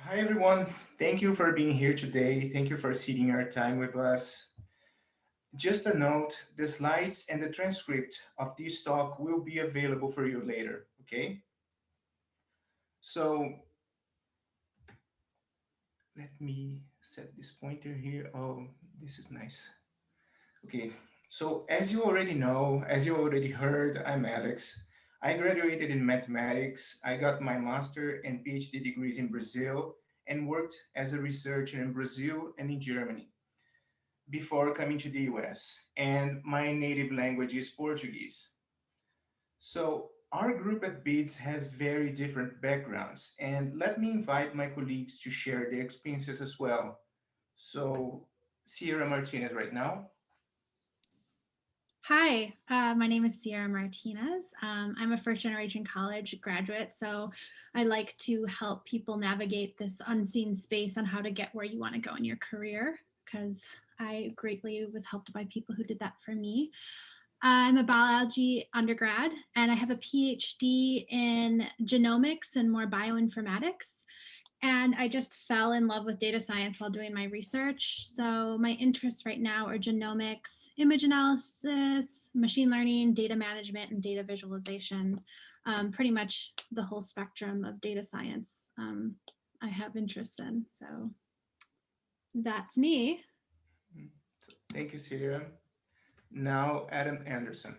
Hi, everyone. Thank you for being here today. Thank you for sitting your time with us. Just a note, the slides and the transcript of this talk will be available for you later, okay? So let me set this pointer here. Oh, this is nice. Okay, so as you already know, as you already heard, I'm Alex. I graduated in mathematics. I got my master and PhD degrees in Brazil and worked as a researcher in Brazil and in Germany before coming to the US, and my native language is Portuguese. So our group at BIDS has very different backgrounds, and let me invite my colleagues to share their experiences as well. So Sierra Martinez right now. Hi, my name is Sierra Martinez. I'm a first generation college graduate, so I like to help people navigate this unseen space on how to get where you want to go in your career, because I greatly was helped by people who did that for me. I'm a biology undergrad, and I have a PhD in genomics and more bioinformatics. And I just fell in love with data science while doing my research. So my interests right now are genomics, image analysis, machine learning, data management, and data visualization. Pretty much the whole spectrum of data science I have interest in. So that's me. Thank you, Sierra. Now, Adam Anderson.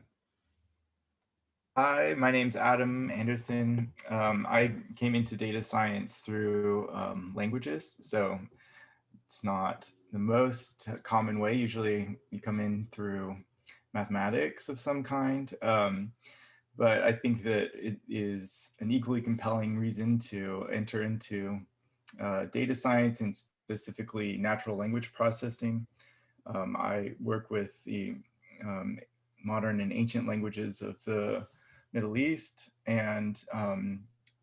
Hi, my name's Adam Anderson. I came into data science through languages, so it's not the most common way. Usually you come in through mathematics of some kind, but I think that it is an equally compelling reason to enter into data science and specifically natural language processing. I work with the modern and ancient languages of the Middle East and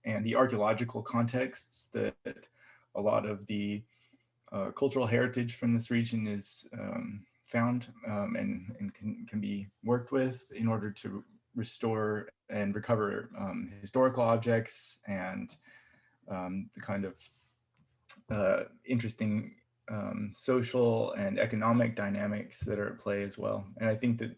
the archaeological contexts that a lot of the cultural heritage from this region is found and can be worked with in order to restore and recover historical objects and the kind of interesting social and economic dynamics that are at play as well. And I think that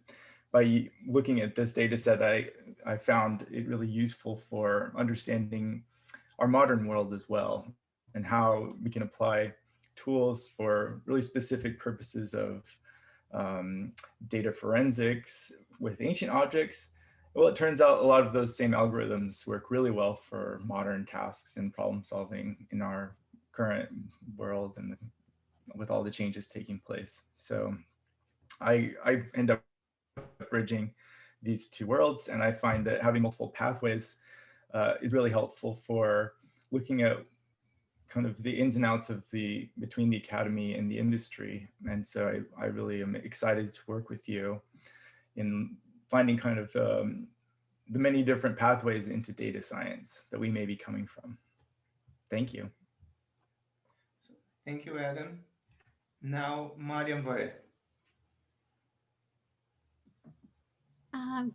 by looking at this data set, I found it really useful for understanding our modern world as well and how we can apply tools for really specific purposes of data forensics with ancient objects. Well, it turns out a lot of those same algorithms work really well for modern tasks and problem solving in our current world and with all the changes taking place. So I end up bridging these two worlds, and I find that having multiple pathways is really helpful for looking at kind of the ins and outs of between the academy and the industry. And so I really am excited to work with you in finding kind of the many different pathways into data science that we may be coming from. Thank you. Thank you, Adam. Now, Miriamvarath.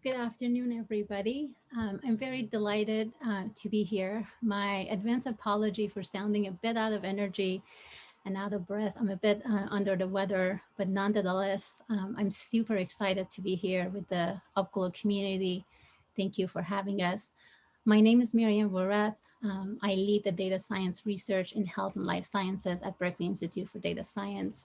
Good afternoon, everybody. I'm very delighted to be here. My advance apology for sounding a bit out of energy and out of breath. I'm a bit under the weather, but nonetheless, I'm super excited to be here with the UpGlo community. Thank you for having us. My name is Miriamvarath. I lead the data science research in health and life sciences at Berkeley Institute for Data Science.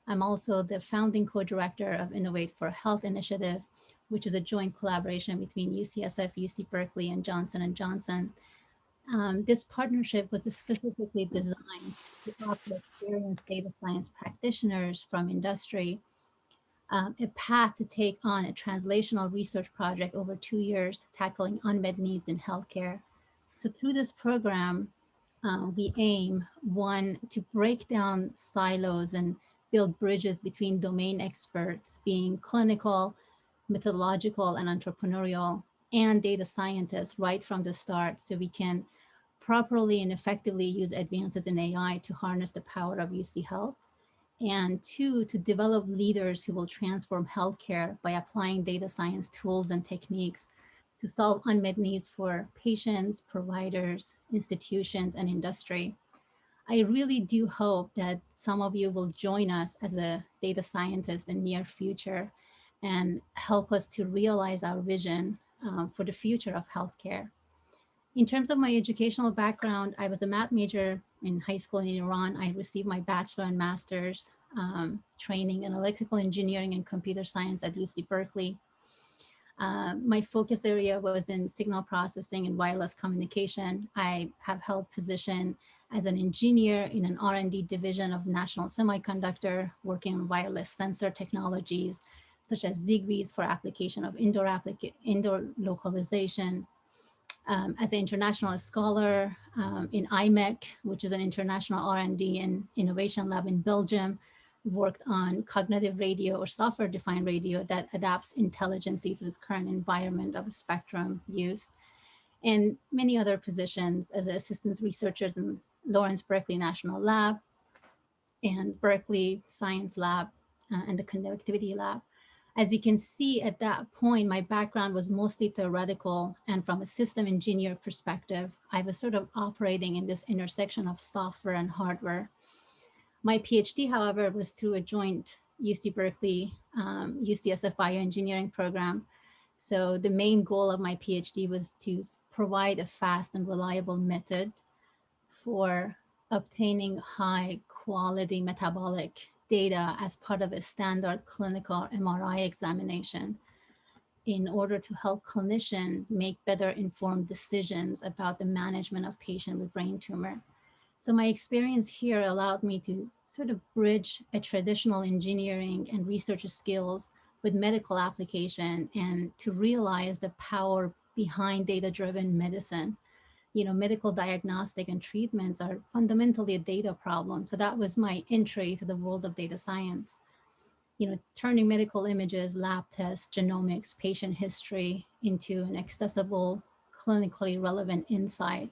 I'm also the founding co-director of Innovate for Health Initiative, which is a joint collaboration between UCSF, UC Berkeley, and Johnson & Johnson. This partnership was specifically designed to offer experienced data science practitioners from industry a path to take on a translational research project over 2 years, tackling unmet needs in healthcare. So through this program, we aim, one, to break down silos and build bridges between domain experts, being clinical, methodological, and entrepreneurial, and data scientists right from the start, so we can properly and effectively use advances in AI to harness the power of UC Health. And two, to develop leaders who will transform healthcare by applying data science tools and techniques to solve unmet needs for patients, providers, institutions, and industry. I really do hope that some of you will join us as a data scientist in near future and help us to realize our vision for the future of healthcare. In terms of my educational background, I was a math major in high school in Iran. I received my bachelor and master's training in electrical engineering and computer science at UC Berkeley. My focus area was in signal processing and wireless communication. I have held position as an engineer in an R&D division of National Semiconductor, working on wireless sensor technologies, such as Zigbees for application of indoor localization. As an international scholar in IMEC, which is an international R&D and innovation lab in Belgium, worked on cognitive radio or software-defined radio that adapts intelligence to its current environment of spectrum use, and many other positions as assistant researchers in Lawrence Berkeley National Lab and Berkeley Science Lab and the Connectivity Lab. As you can see at that point, my background was mostly theoretical, and from a system engineer perspective, I was sort of operating in this intersection of software and hardware. My PhD, however, was through a joint UC Berkeley, UCSF bioengineering program. So the main goal of my PhD was to provide a fast and reliable method for obtaining high quality metabolic data as part of a standard clinical MRI examination in order to help clinicians make better informed decisions about the management of patients with brain tumor. So my experience here allowed me to sort of bridge a traditional engineering and research skills with medical application and to realize the power behind data-driven medicine. You know, medical diagnostic and treatments are fundamentally a data problem. So that was my entry to the world of data science. You know, turning medical images, lab tests, genomics, patient history into an accessible, clinically relevant insight.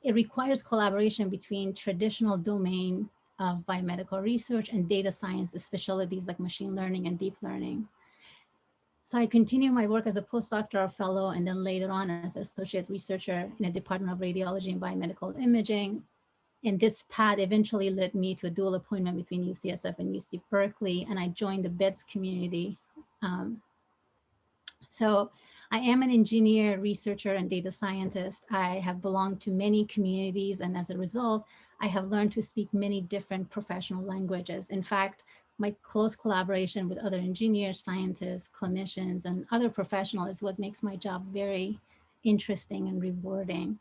It requires collaboration between traditional domain of biomedical research and data science specialties like machine learning and deep learning. So I continue my work as a postdoctoral fellow and then later on as associate researcher in the Department of Radiology and Biomedical Imaging. And this path eventually led me to a dual appointment between UCSF and UC Berkeley, and I joined the BIDS community. Um, so I am an engineer, researcher, and data scientist. I have belonged to many communities, and as a result, I have learned to speak many different professional languages. In fact, my close collaboration with other engineers, scientists, clinicians, and other professionals is what makes my job very interesting and rewarding.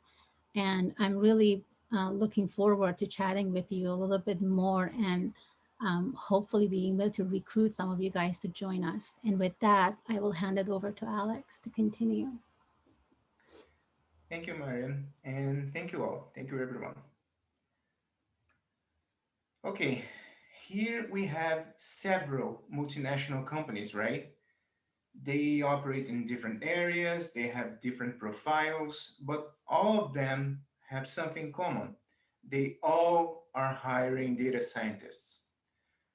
And I'm really looking forward to chatting with you a little bit more and hopefully being able to recruit some of you guys to join us. And with that, I will hand it over to Alex to continue. Thank you, Mariam, and thank you all. Thank you, everyone. Okay, here we have several multinational companies, right? They operate in different areas, they have different profiles, but all of them have something common. They all are hiring data scientists.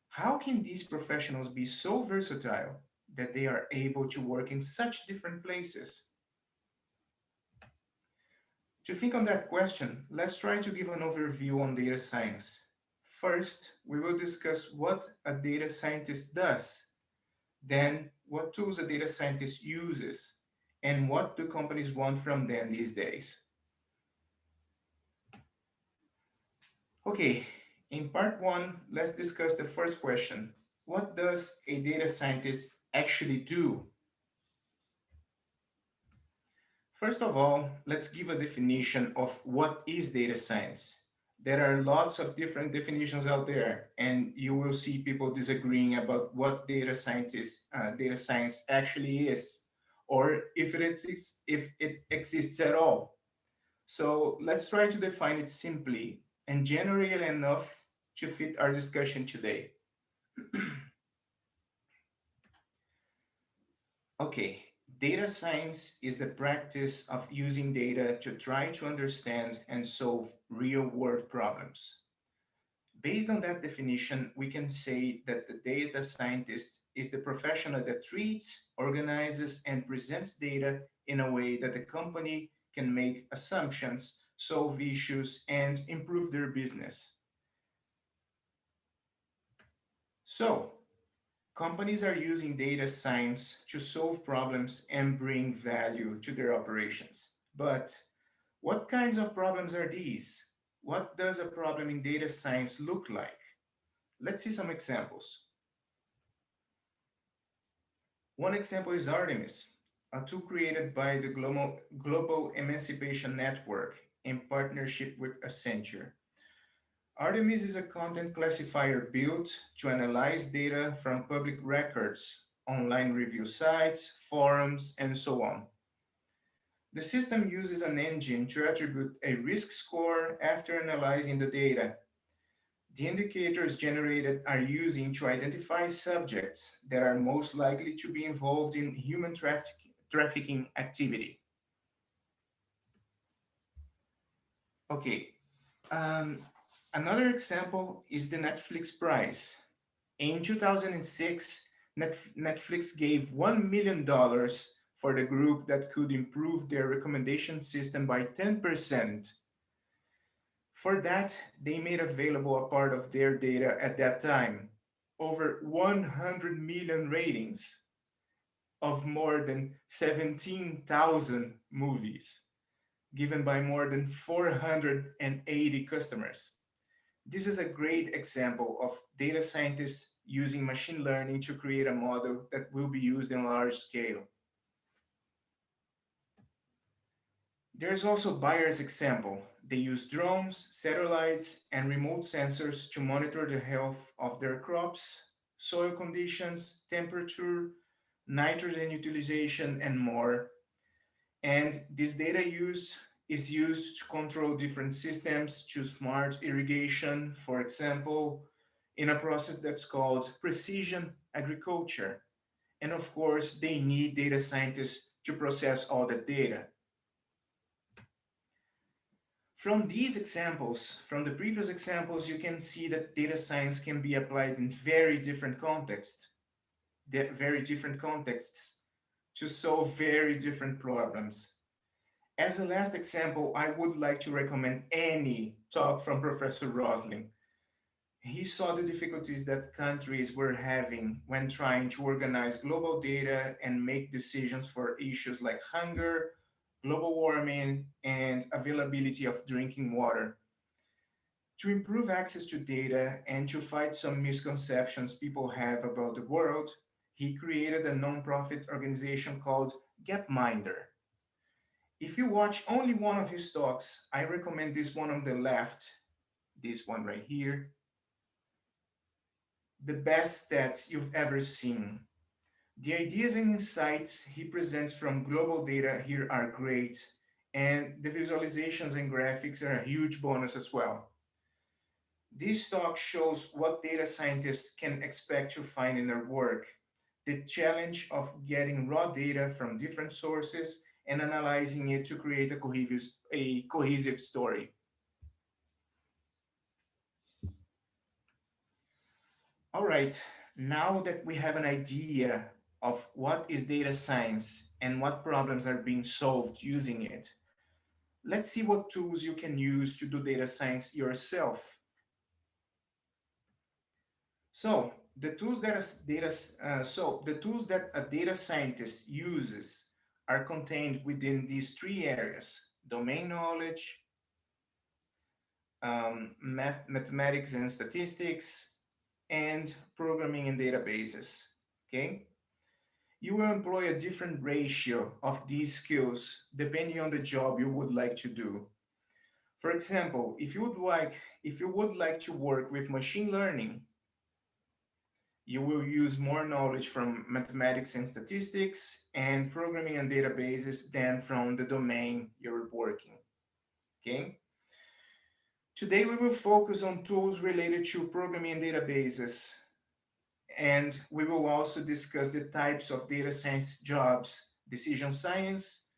How can these professionals be so versatile that they are able to work in such different places? To think on that question, let's try to give an overview on data science. First, we will discuss what a data scientist does, then what tools a data scientist uses, and what do companies want from them these days. Okay, in part one, let's discuss the first question. What does a data scientist actually do? First of all, let's give a definition of what is data science. There are lots of different definitions out there, and you will see people disagreeing about what data science actually is, or if it exists at all. So let's try to define it simply and generally enough to fit our discussion today. Okay, data science is the practice of using data to try to understand and solve real world problems. Based on that definition, we can say that the data scientist is the professional that treats, organizes, and presents data in a way that the company can make assumptions, solve issues, and improve their business. So, companies are using data science to solve problems and bring value to their operations. But what kinds of problems are these? What does a problem in data science look like? Let's see some examples. One example is Artemis, a tool created by the Global Emancipation Network in partnership with Accenture. Artemis is a content classifier built to analyze data from public records, online review sites, forums, and so on. The system uses an engine to attribute a risk score after analyzing the data. The indicators generated are using to identify subjects that are most likely to be involved in human trafficking activity. Okay, um, another example is the Netflix prize. In 2006, Netflix gave $1 million for the group that could improve their recommendation system by 10%. For that, they made available a part of their data at that time, over 100 million ratings of more than 17,000 movies, given by more than 480 customers. This is a great example of data scientists using machine learning to create a model that will be used in large scale. There's also Bayer's example. They use drones, satellites, and remote sensors to monitor the health of their crops, soil conditions, temperature, nitrogen utilization, and more. And this data is used to control different systems to smart irrigation, for example, in a process that's called precision agriculture. And of course, they need data scientists to process all the data. From these examples, from the previous examples, you can see that data science can be applied in very different contexts to solve very different problems. As a last example, I would like to recommend any talk from Professor Rosling. He saw the difficulties that countries were having when trying to organize global data and make decisions for issues like hunger, global warming, and availability of drinking water. To improve access to data and to fight some misconceptions people have about the world, he created a nonprofit organization called Gapminder. If you watch only one of his talks, I recommend this one on the left, this one right here, the best stats you've ever seen. The ideas and insights he presents from global data here are great, and the visualizations and graphics are a huge bonus as well. This talk shows what data scientists can expect to find in their work, the challenge of getting raw data from different sources and analyzing it to create a cohesive story. All right, now that we have an idea of what is data science and what problems are being solved using it, let's see what tools you can use to do data science yourself. So the tools that a data scientist uses are contained within these three areas: domain knowledge, mathematics and statistics, and programming and databases. Okay, you will employ a different ratio of these skills depending on the job you would like to do. For example, if you would like to work with machine learning, you will use more knowledge from mathematics and statistics and programming and databases than from the domain you're working. Okay? Today we will focus on tools related to programming and databases, and we will also discuss the types of data science jobs, decision science,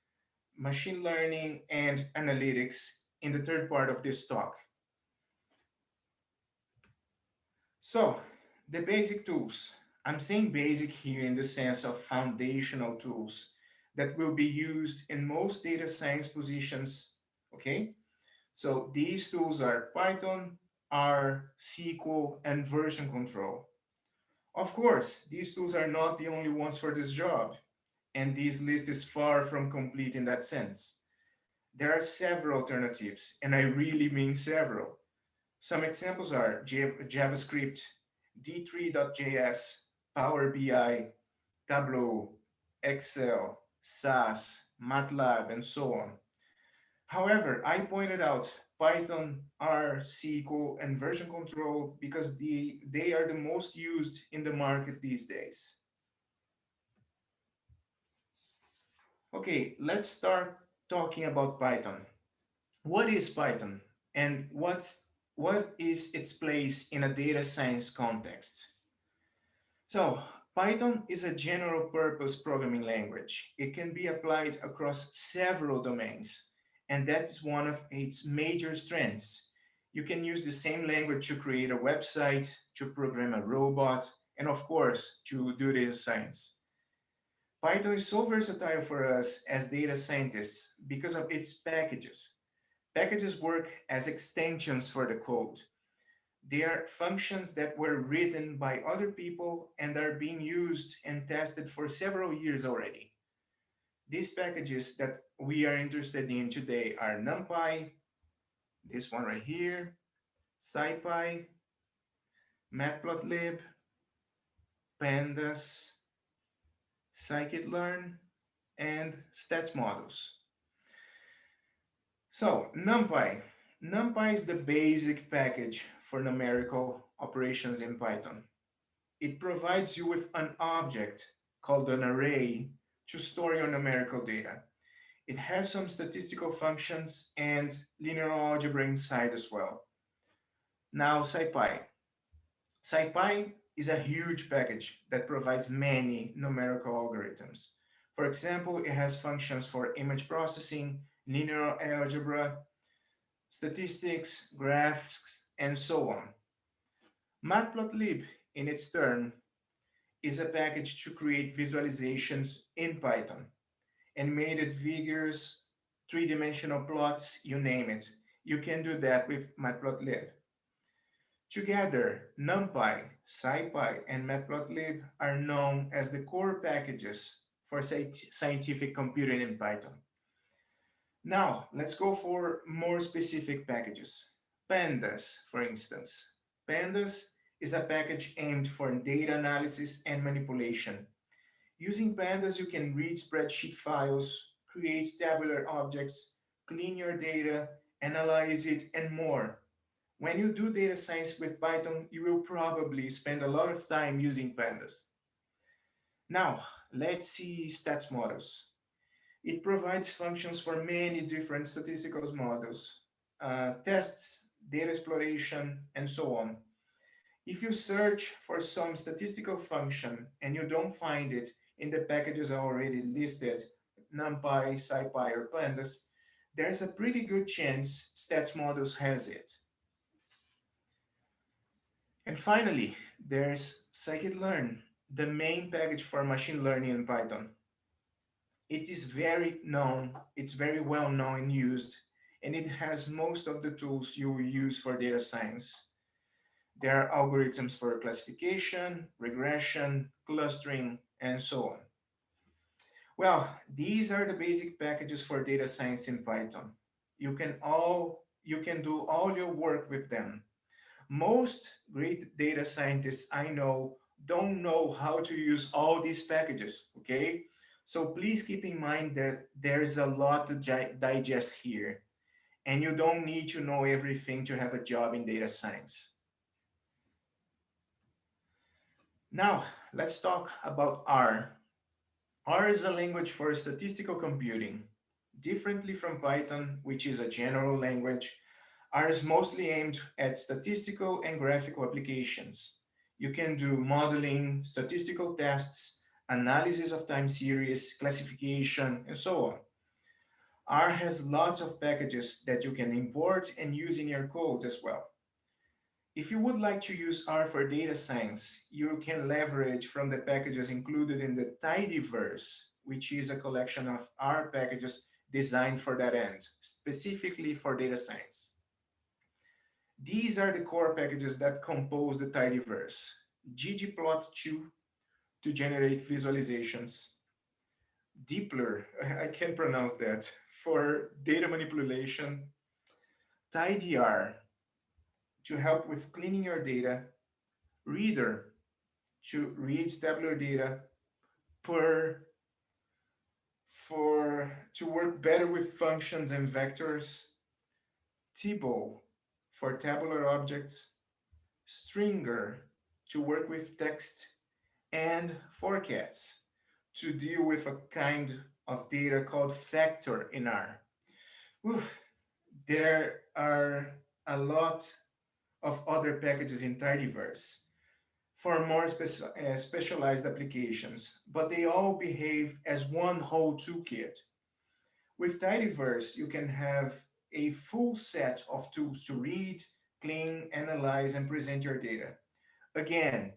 machine learning, and analytics in the third part of this talk. So, the basic tools. I'm saying basic here in the sense of foundational tools that will be used in most data science positions. Okay? So, these tools are Python, R, SQL, and version control. Of course, these tools are not the only ones for this job, and this list is far from complete in that sense. There are several alternatives, and I really mean several. Some examples are JavaScript, D3.js, Power BI, Tableau, Excel, SAS, MATLAB, and so on. However, I pointed out Python, R, SQL, and version control because they are the most used in the market these days. Okay, let's start talking about Python. What is Python and what is its place in a data science context? So, Python is a general purpose programming language. It can be applied across several domains, and that's one of its major strengths. You can use the same language to create a website, to program a robot, and of course, to do data science. Python is so versatile for us as data scientists because of its packages. Packages work as extensions for the code. They are functions that were written by other people and are being used and tested for several years already. These packages that we are interested in today are NumPy, this one right here, SciPy, Matplotlib, Pandas, scikit-learn, and stats models. So NumPy. NumPy is the basic package for numerical operations in Python. It provides you with an object called an array to store your numerical data. It has some statistical functions and linear algebra inside as well. Now, SciPy. SciPy is a huge package that provides many numerical algorithms. For example, it has functions for image processing, linear algebra, statistics, graphs, and so on. Matplotlib, in its turn, is a package to create visualizations in Python, animated figures, three-dimensional plots, you name it. You can do that with Matplotlib. Together, NumPy, SciPy, and Matplotlib are known as the core packages for scientific computing in Python. Now, let's go for more specific packages. Pandas, for instance. Pandas is a package aimed for data analysis and manipulation. Using Pandas, you can read spreadsheet files, create tabular objects, clean your data, analyze it, and more. When you do data science with Python, you will probably spend a lot of time using Pandas. Now, let's see stats models. It provides functions for many different statistical models, tests, data exploration, and so on. If you search for some statistical function and you don't find it in the packages already listed, NumPy, SciPy, or Pandas, there's a pretty good chance stats models has it. And finally, there's scikit-learn, the main package for machine learning in Python. It is very known, it's very well known and used, and it has most of the tools you will use for data science. There are algorithms for classification, regression, clustering, and so on. Well, these are the basic packages for data science in Python. You can do all your work with them. Most great data scientists I know don't know how to use all these packages, okay? So please keep in mind that there's a lot to digest here, and you don't need to know everything to have a job in data science. Now, let's talk about R. R is a language for statistical computing. Differently from Python, which is a general language, R is mostly aimed at statistical and graphical applications. You can do modeling, statistical tests, analysis of time series, classification, and so on. R has lots of packages that you can import and use in your code as well. If you would like to use R for data science, you can leverage from the packages included in the tidyverse, which is a collection of R packages designed for that end, specifically for data science. These are the core packages that compose the tidyverse. ggplot2 to generate visualizations, Deepler, I can't pronounce that, for data manipulation, tidyr to help with cleaning your data, reader to read tabular data, per for to work better with functions and vectors, table for tabular objects, stringer to work with text, and forecats to deal with a kind of data called factor in R. Whew, there are a lot of other packages in Tidyverse for more specialized applications, but they all behave as one whole toolkit. With Tidyverse, you can have a full set of tools to read, clean, analyze, and present your data. Again,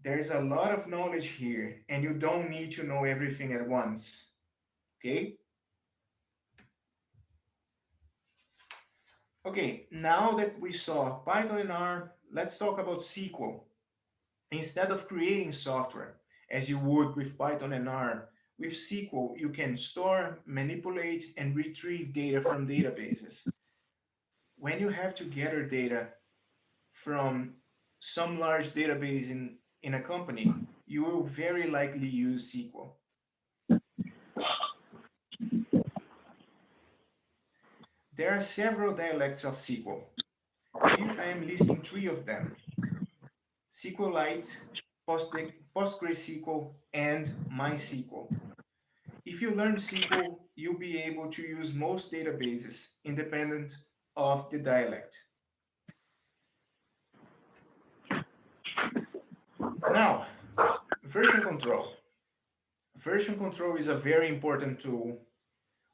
there's a lot of knowledge here, and you don't need to know everything at once. Okay? Okay, now that we saw Python and R, let's talk about SQL. Instead of creating software, as you would with Python and R, with SQL, you can store, manipulate, and retrieve data from databases. When you have to gather data from some large database in a company, you will very likely use SQL. There are several dialects of SQL. Here I am listing three of them: SQLite, PostgreSQL, and MySQL. If you learn SQL, you'll be able to use most databases independent of the dialect. Now, version control. Version control is a very important tool.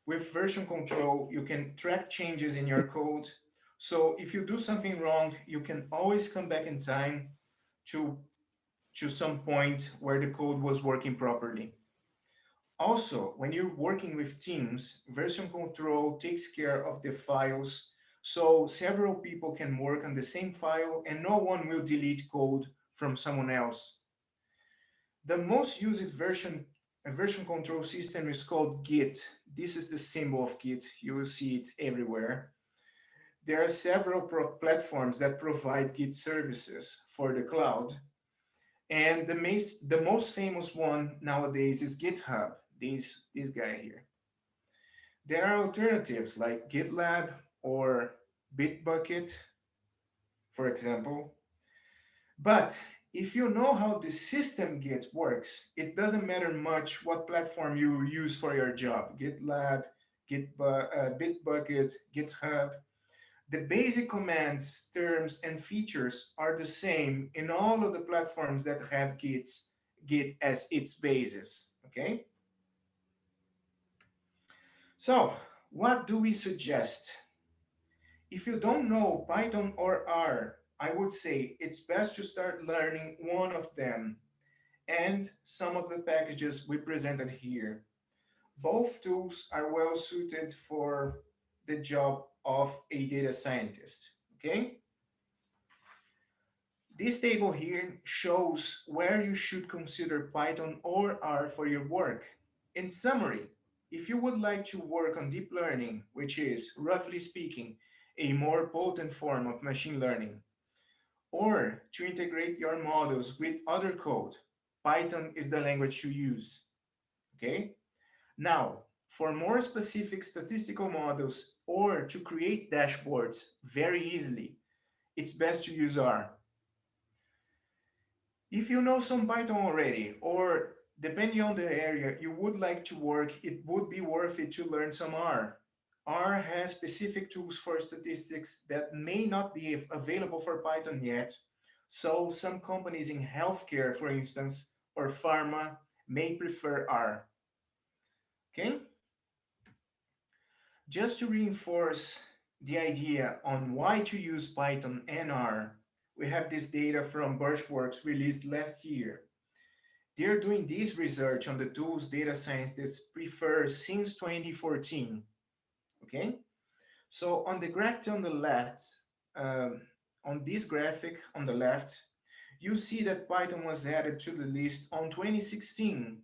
With version control, you can track changes in your code. So if you do something wrong, you can always come back in time to, to some point where the code was working properly. Also, when you're working with teams, version control takes care of the files, so several people can work on the same file and no one will delete code from someone else. The most used version control system is called Git. This is the symbol of Git. You will see it everywhere. There are several platforms that provide Git services for the cloud. And the most famous one nowadays is GitHub, this guy here. There are alternatives like GitLab or Bitbucket, for example. But if you know how the system Git works, it doesn't matter much what platform you use for your job: GitLab, Bitbucket, GitHub. The basic commands, terms, and features are the same in all of the platforms that have Git as its basis, okay? So, what do we suggest? If you don't know Python or R, I would say it's best to start learning one of them and some of the packages we presented here. Both tools are well suited for the job of a data scientist, okay? This table here shows where you should consider Python or R for your work. In summary, if you would like to work on deep learning, which is, roughly speaking, a more potent form of machine learning, or to integrate your models with other code, Python is the language to use, okay? Now, for more specific statistical models or to create dashboards very easily, it's best to use R. If you know some Python already, or depending on the area you would like to work, it would be worth it to learn some R. R has specific tools for statistics that may not be available for Python yet. So some companies in healthcare, for instance, or pharma may prefer R. Okay? Just to reinforce the idea on why to use Python and R, we have this data from Birchworks released last year. They're doing this research on the tools data scientists prefer since 2014, okay? So on the graph on the left, on this graphic on the left, You see that Python was added to the list on 2016,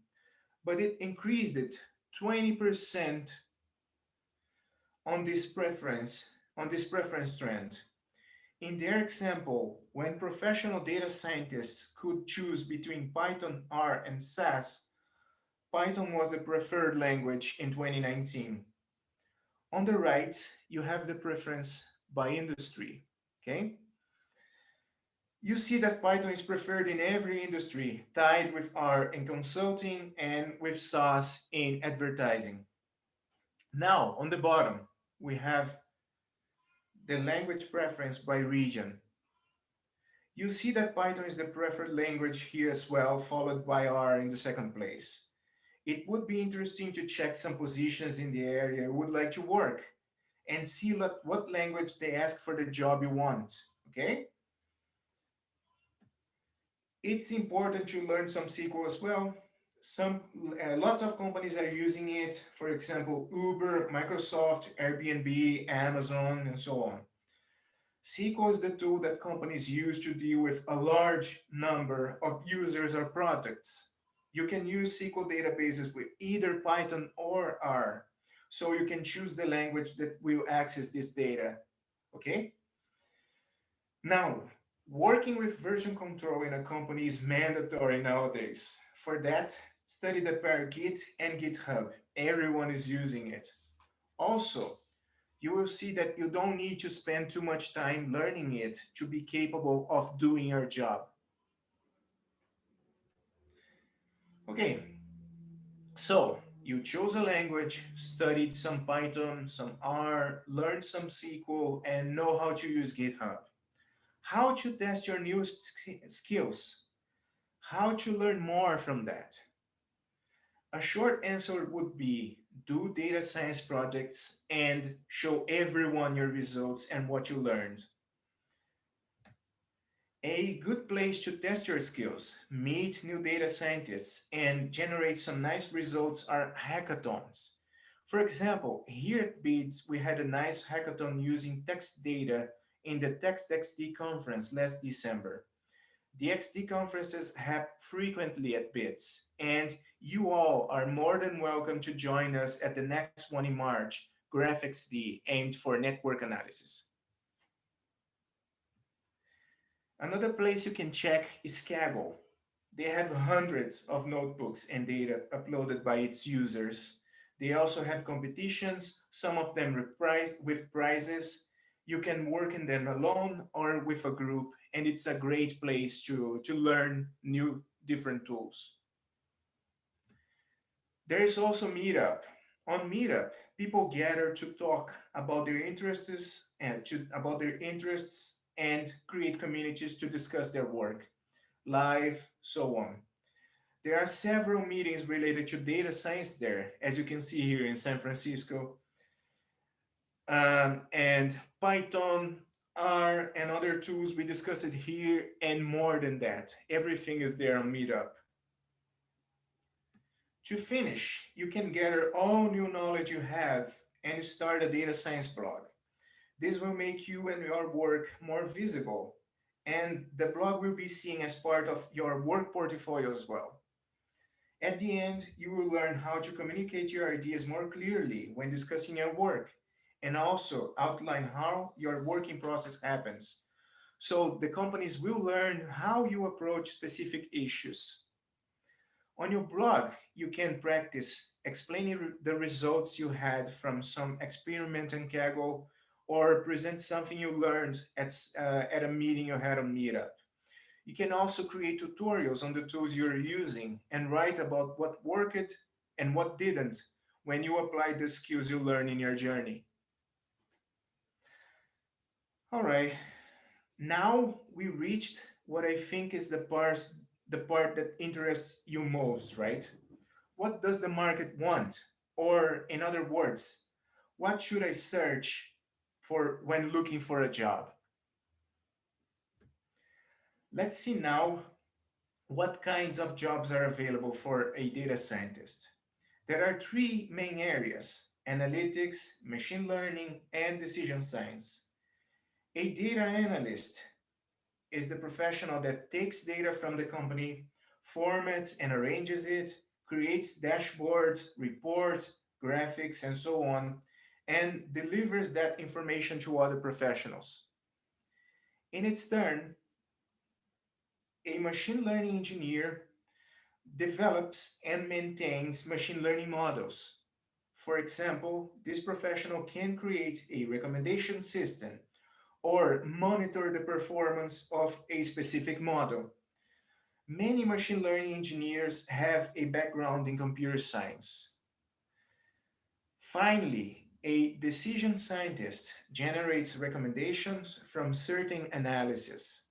but it increased it 20% on this preference trend. In their example, when professional data scientists could choose between Python, R, and SAS, Python was the preferred language in 2019. On the right, you have the preference by industry, okay? You see that Python is preferred in every industry, tied with R in consulting and with SAS in advertising. Now, on the bottom, we have the language preference by region. You see that Python is the preferred language here as well, followed by R in the second place. It would be interesting to check some positions in the area you would like to work and see what language they ask for the job you want, okay? It's important to learn some SQL as well. Lots of companies are using it. For example, Uber, Microsoft, Airbnb, Amazon, and so on. SQL is the tool that companies use to deal with a large number of users or products. You can use SQL databases with either Python or R. So you can choose the language that will access this data, okay? Now, working with version control in a company is mandatory nowadays. For that, study the pair Git and GitHub. Everyone is using it. Also, you will see that you don't need to spend too much time learning it to be capable of doing your job. Okay, so you chose a language, studied some Python, some R, learned some SQL, and know how to use GitHub. How to test your new skills? How to learn more from that? A short answer would be do data science projects and show everyone your results and what you learned. A good place to test your skills, meet new data scientists, and generate some nice results are hackathons. For example, here at BIDS, we had a nice hackathon using text data in the TextXD conference last December. The XD conferences happen frequently at BIDS, and you all are more than welcome to join us at the next one in March, GraphXD, aimed for network analysis. Another place you can check is Kaggle. They have hundreds of notebooks and data uploaded by its users. They also have competitions, some of them with prizes. You can work in them alone or with a group, and it's a great place to learn new different tools. There is also Meetup. On Meetup, people gather to talk about their interests and create communities to discuss their work, life, so on. There are several meetings related to data science there, as you can see here in San Francisco. And Python, R, and other tools, we discuss it here, and more than that. Everything is there on Meetup. To finish, you can gather all new knowledge you have and start a data science blog. This will make you and your work more visible, and the blog will be seen as part of your work portfolio as well. At the end, you will learn how to communicate your ideas more clearly when discussing your work, and also outline how your working process happens. So the companies will learn how you approach specific issues. On your blog, you can practice explaining the results you had from some experiment in Kaggle or present something you learned at a meeting you had on Meetup. You can also create tutorials on the tools you're using and write about what worked and what didn't when you apply the skills you learn in your journey. All right, now we reached what I think is the part that interests you most, right? What does the market want? Or in other words, what should I search for when looking for a job? Let's see now what kinds of jobs are available for a data scientist. There are three main areas: analytics, machine learning, and decision science. A data analyst is the professional that takes data from the company, formats and arranges it, creates dashboards, reports, graphics, and so on, and delivers that information to other professionals. In its turn, a machine learning engineer develops and maintains machine learning models. For example, this professional can create a recommendation system or monitor the performance of a specific model. Many machine learning engineers have a background in computer science. Finally, a decision scientist generates recommendations from certain analysis.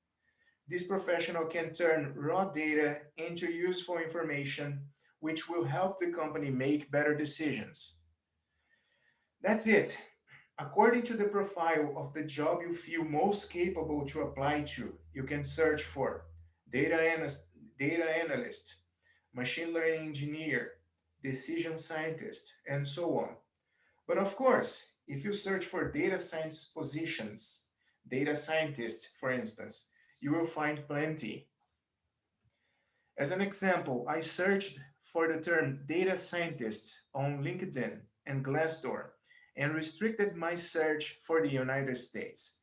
This professional can turn raw data into useful information, which will help the company make better decisions. That's it. According to the profile of the job you feel most capable to apply to, you can search for data analyst, data analyst, machine learning engineer, decision scientist, and so on. But of course, if you search for data science positions, data scientist, for instance, you will find plenty. As an example, I searched for the term data scientist on LinkedIn and Glassdoor and restricted my search for the United States.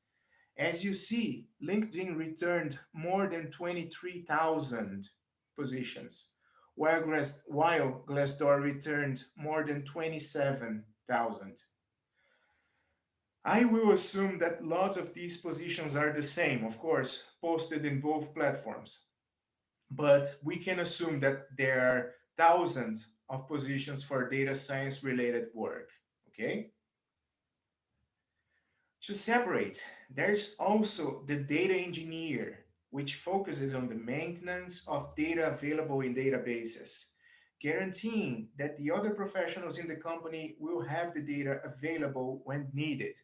As you see, LinkedIn returned more than 23,000 positions, while Glassdoor returned more than 27,000. I will assume that lots of these positions are the same, of course, posted in both platforms. But we can assume that there are thousands of positions for data science related work. Okay? To separate, there's also the data engineer, which focuses on the maintenance of data available in databases, guaranteeing that the other professionals in the company will have the data available when needed.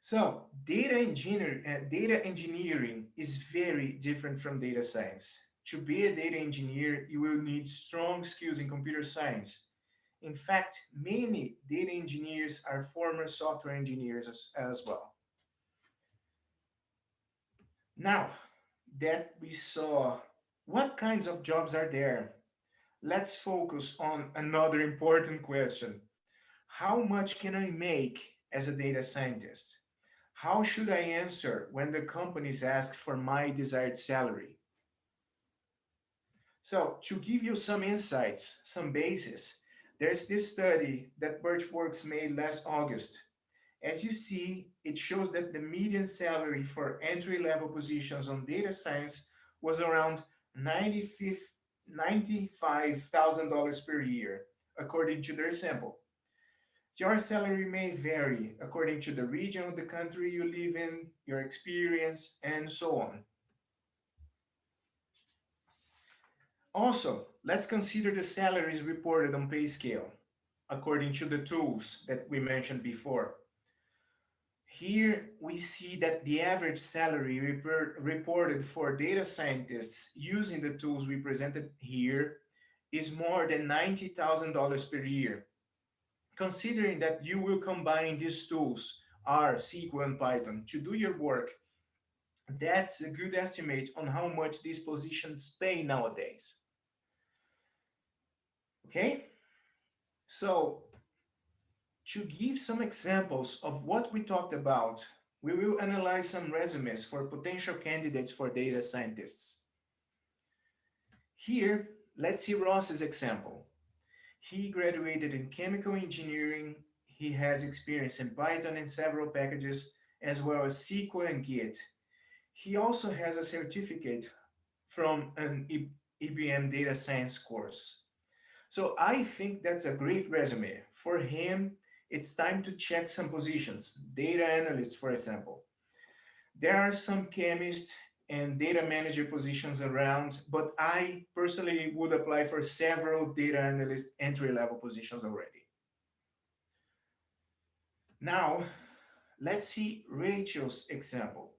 So, data engineering is very different from data science. To be a data engineer, you will need strong skills in computer science. In fact, many data engineers are former software engineers as well. Now that we saw what kinds of jobs are there, let's focus on another important question. How much can I make as a data scientist? How should I answer when the companies ask for my desired salary? So, to give you some insights, some basis, there's this study that Birchworks made last August. As you see, it shows that the median salary for entry-level positions on data science was around $95,000 per year, according to their sample. Your salary may vary according to the region of the country you live in, your experience, and so on. Also, let's consider the salaries reported on PayScale, according to the tools that we mentioned before. Here we see that the average salary reported for data scientists using the tools we presented here is more than $90,000 per year. Considering that you will combine these tools, R, SQL, and Python, to do your work, that's a good estimate on how much these positions pay nowadays. Okay? So, to give some examples of what we talked about, we will analyze some resumes for potential candidates for data scientists. Here, let's see Ross's example. He graduated in chemical engineering. He has experience in Python and several packages, as well as SQL and Git. He also has a certificate from an IBM data science course. So I think that's a great resume. For him, it's time to check some positions, data analyst, for example. There are some chemist and data manager positions around, but I personally would apply for several data analyst entry-level positions already. Now, let's see Rachel's example.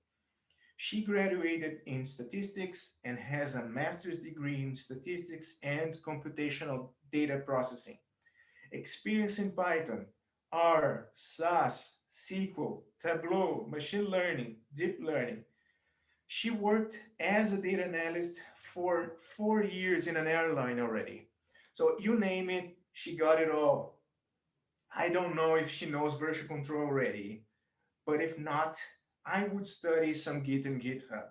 She graduated in statistics and has a master's degree in statistics and computational data processing. Experience in Python, R, SAS, SQL, Tableau, machine learning, deep learning. She worked as a data analyst for 4 years in an airline already. So you name it, she got it all. I don't know if she knows version control already, but if not, I would study some Git and GitHub.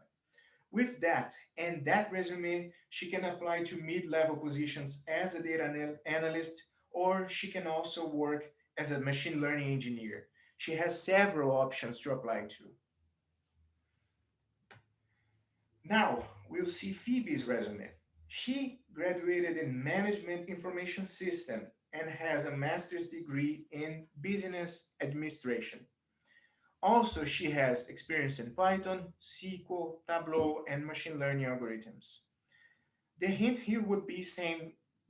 With that and that resume, she can apply to mid-level positions as a data analyst, or she can also work as a machine learning engineer. She has several options to apply to. Now, we'll see Phoebe's resume. She graduated in Management Information System and has a master's degree in Business Administration. Also, she has experience in Python, SQL, Tableau, and machine learning algorithms. The hint here would be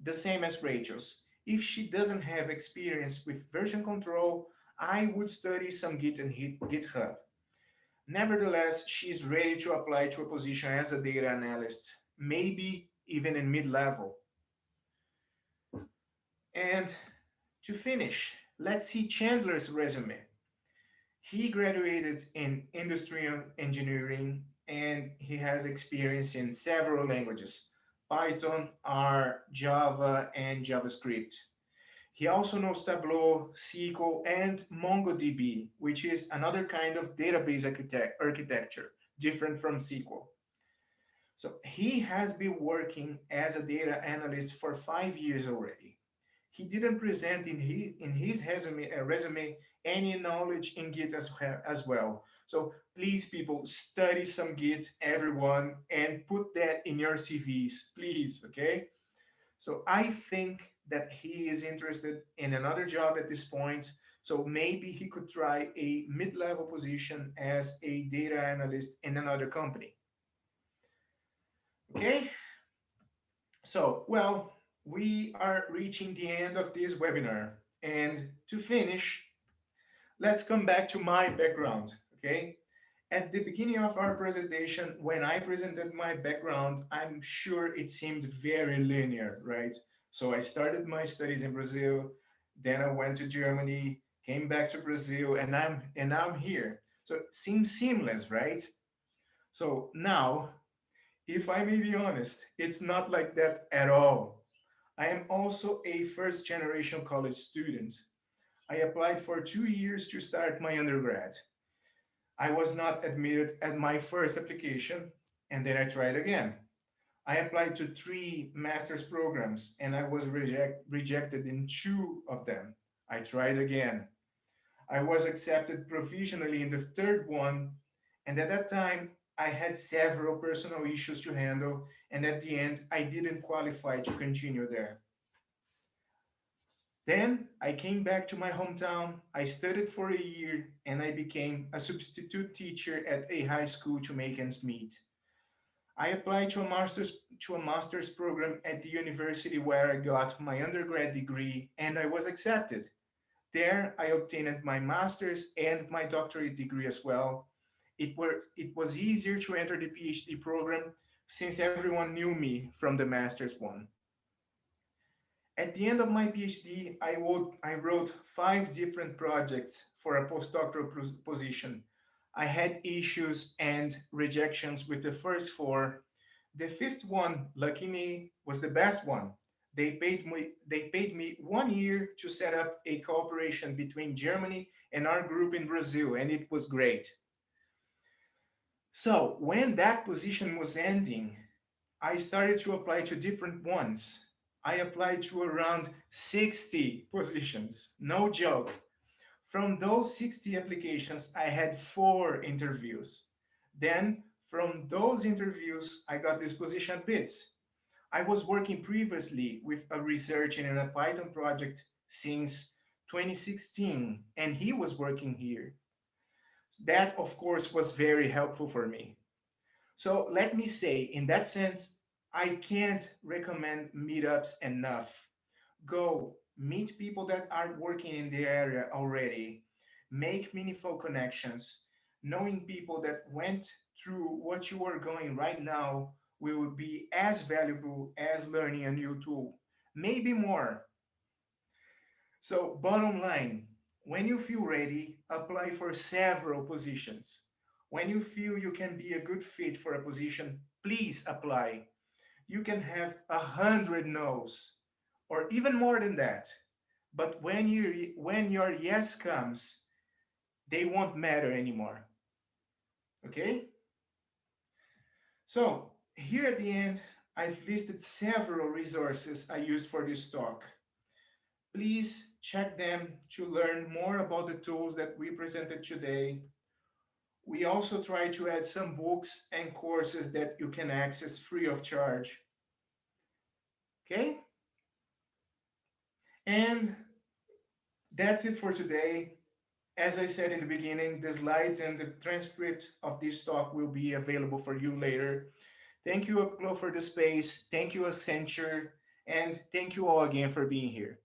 the same as Rachel's. If she doesn't have experience with version control, I would study some Git and GitHub. Nevertheless, she is ready to apply to a position as a data analyst, maybe even in mid-level. And to finish, let's see Chandler's resume. He graduated in industrial engineering and he has experience in several languages: Python, R, Java, and JavaScript. He also knows Tableau, SQL, and MongoDB, which is another kind of database architecture, different from SQL. So he has been working as a data analyst for 5 years already. He didn't present in his resume any knowledge in Git as well. So please, people, study some Git, everyone, and put that in your CVs, please, okay? So I think that he is interested in another job at this point. So maybe he could try a mid-level position as a data analyst in another company. Okay? So, well, we are reaching the end of this webinar. And to finish, let's come back to my background, okay? At the beginning of our presentation, when I presented my background, I'm sure it seemed very linear, right? So I started my studies in Brazil, then I went to Germany, came back to Brazil, and now I'm here. So it seems seamless, right? So now, if I may be honest, it's not like that at all. I am also a first generation college student. I applied for 2 years to start my undergrad. I was not admitted at my first application, and then I tried again. I applied to 3 master's programs, and I was rejected in 2 of them. I tried again. I was accepted provisionally in the third one, and at that time, I had several personal issues to handle, and at the end, I didn't qualify to continue there. Then I came back to my hometown. I studied for a year and I became a substitute teacher at a high school to make ends meet. I applied to a master's program at the university where I got my undergrad degree and I was accepted. There I obtained my master's and my doctorate degree as well. It was easier to enter the PhD program since everyone knew me from the master's one. At the end of my PhD, I wrote 5 different projects for a postdoctoral position. I had issues and rejections with the first 4. The fifth one, lucky me, was the best one. They paid me 1 year to set up a cooperation between Germany and our group in Brazil, and it was great. So when that position was ending, I started to apply to different ones. I applied to around 60 positions, no joke. From those 60 applications, I had 4 interviews. Then, from those interviews, I got this position at BIDS. I was working previously with a researcher in a Python project since 2016, and he was working here. That, of course, was very helpful for me. So let me say, in that sense, I can't recommend meetups enough. Go meet people that are working in the area already, make meaningful connections. Knowing people that went through what you are going right now will be as valuable as learning a new tool, maybe more. So, bottom line, when you feel ready, apply for several positions. When you feel you can be a good fit for a position, please apply. You can have 100 no's or even more than that. But when your yes comes, they won't matter anymore. Okay? So here at the end, I've listed several resources I used for this talk. Please check them to learn more about the tools that we presented today. We also try to add some books and courses that you can access free of charge. Okay? And that's it for today. As I said in the beginning, the slides and the transcript of this talk will be available for you later. Thank you, UpGlo, for the space. Thank you, Accenture. And thank you all again for being here.